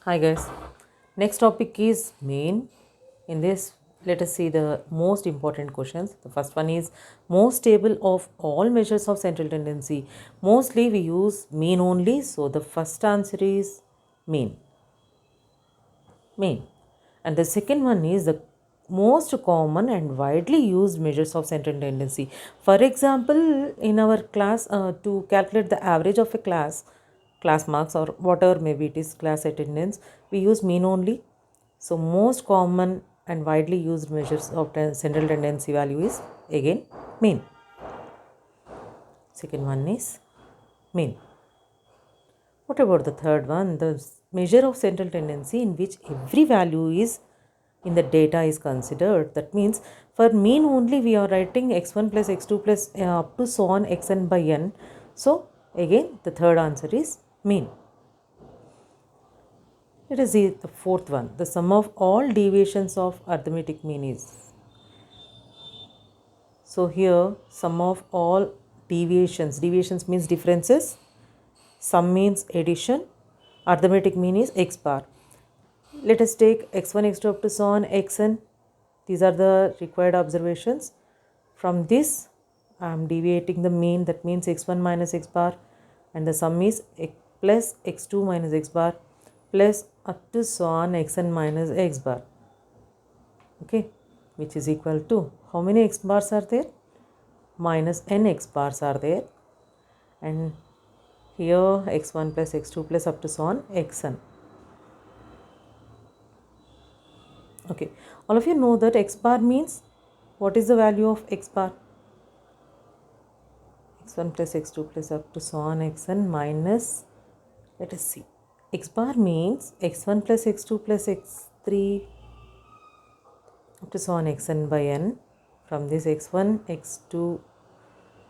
Hi guys, next topic is mean. In this, let us see the most important questions. The first one is most stable of all measures of central tendency. Mostly we use mean only, so the first answer is mean. Mean. And the second one is the most common and widely used measures of central tendency. For example, in our class, to calculate the average of a class marks or whatever maybe it is class attendance, we use mean only. So most common and widely used measures of central tendency value is again mean. Second one is mean. What about the third one? The measure of central tendency in which every value is in the data is considered. That means for mean only we are writing x1 plus x2 plus up to so on xn by n. So again the third answer is mean. Let us see the fourth one. The sum of all deviations of arithmetic mean is. So here sum of all deviations means differences, sum means addition, arithmetic mean is x bar. Let us take x1, x2 up to so on xn. These are the required observations. From this I am deviating the mean, that means x1 minus x bar, and the sum is x plus x2 minus x bar plus up to so on xn minus x bar, okay, which is equal to how many x bars are there? Minus n x bars are there, and here x1 plus x2 plus up to so on xn. Okay, all of you know that x bar means what is the value of x bar? x1 plus x2 plus up to so on xn minus, let us see, x bar means x1 plus x2 plus x3 up to so on xn by n. From this x1, x2,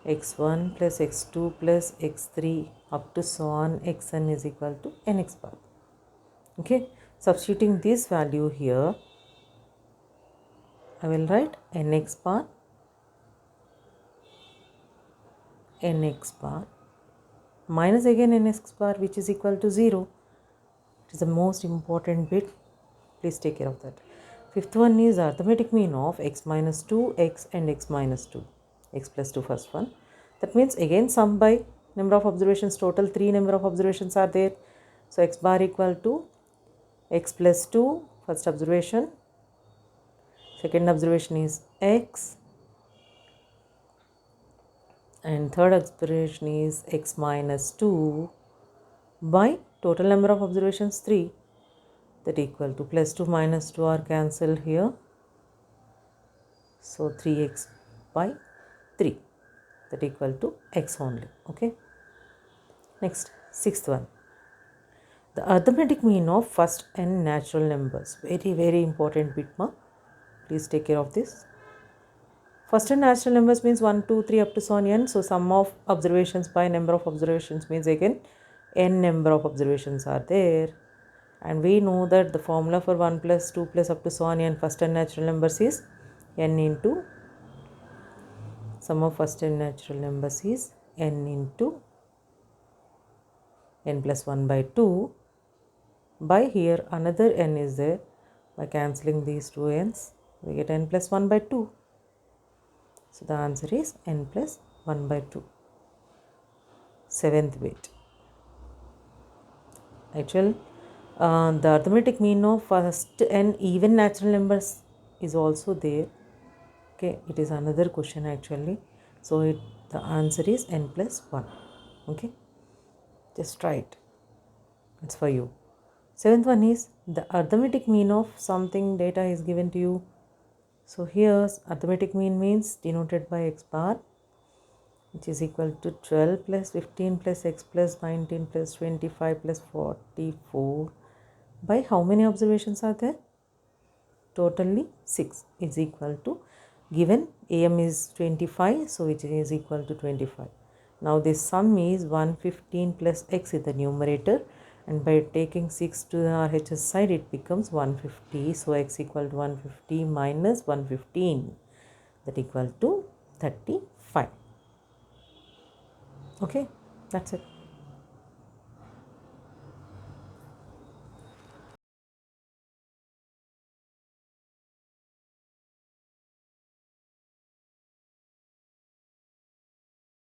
x1 plus x2 plus x3 up to so on xn is equal to nx bar. Okay, substituting this value here, I will write nx bar minus again nx bar, which is equal to 0. It is the most important bit. Please take care of that. Fifth one is arithmetic mean of x minus 2, x and x minus 2. X plus 2 first one. That means again sum by number of observations. Total 3 number of observations are there. So x bar equal to x plus 2 first observation. Second observation is x. And third observation is x minus 2 by total number of observations 3, that equal to plus 2 minus 2 are cancelled here. So 3x by 3, that equal to x only. Okay. Next, sixth one. The arithmetic mean of first n natural numbers. Very important bit ma. Please take care of this. First n natural numbers means 1, 2, 3 up to so on n. So sum of observations by number of observations means again n number of observations are there. And we know that the formula for 1 plus 2 plus up to so on n first n natural numbers is n into sum of first n natural numbers is n into n plus 1 by 2 by here another n is there. By cancelling these two n's we get n plus 1 by 2. So the answer is n plus 1 by 2. Seventh bit. Actually, the arithmetic mean of first n even natural numbers is also there. Okay, it is another question actually. So the answer is n plus 1. Okay, just try it. It's for you. Seventh one is the arithmetic mean of something data is given to you. So here arithmetic mean means denoted by x bar, which is equal to 12 plus 15 plus x plus 19 plus 25 plus 44 by how many observations are there? Totally 6 is equal to, given am is 25, so it is equal to 25. Now this sum is 115 plus x in the numerator, and by taking 6 to the RHS side it becomes 150. So x equal to 150 minus 115, that equal to 35. Okay, that's it.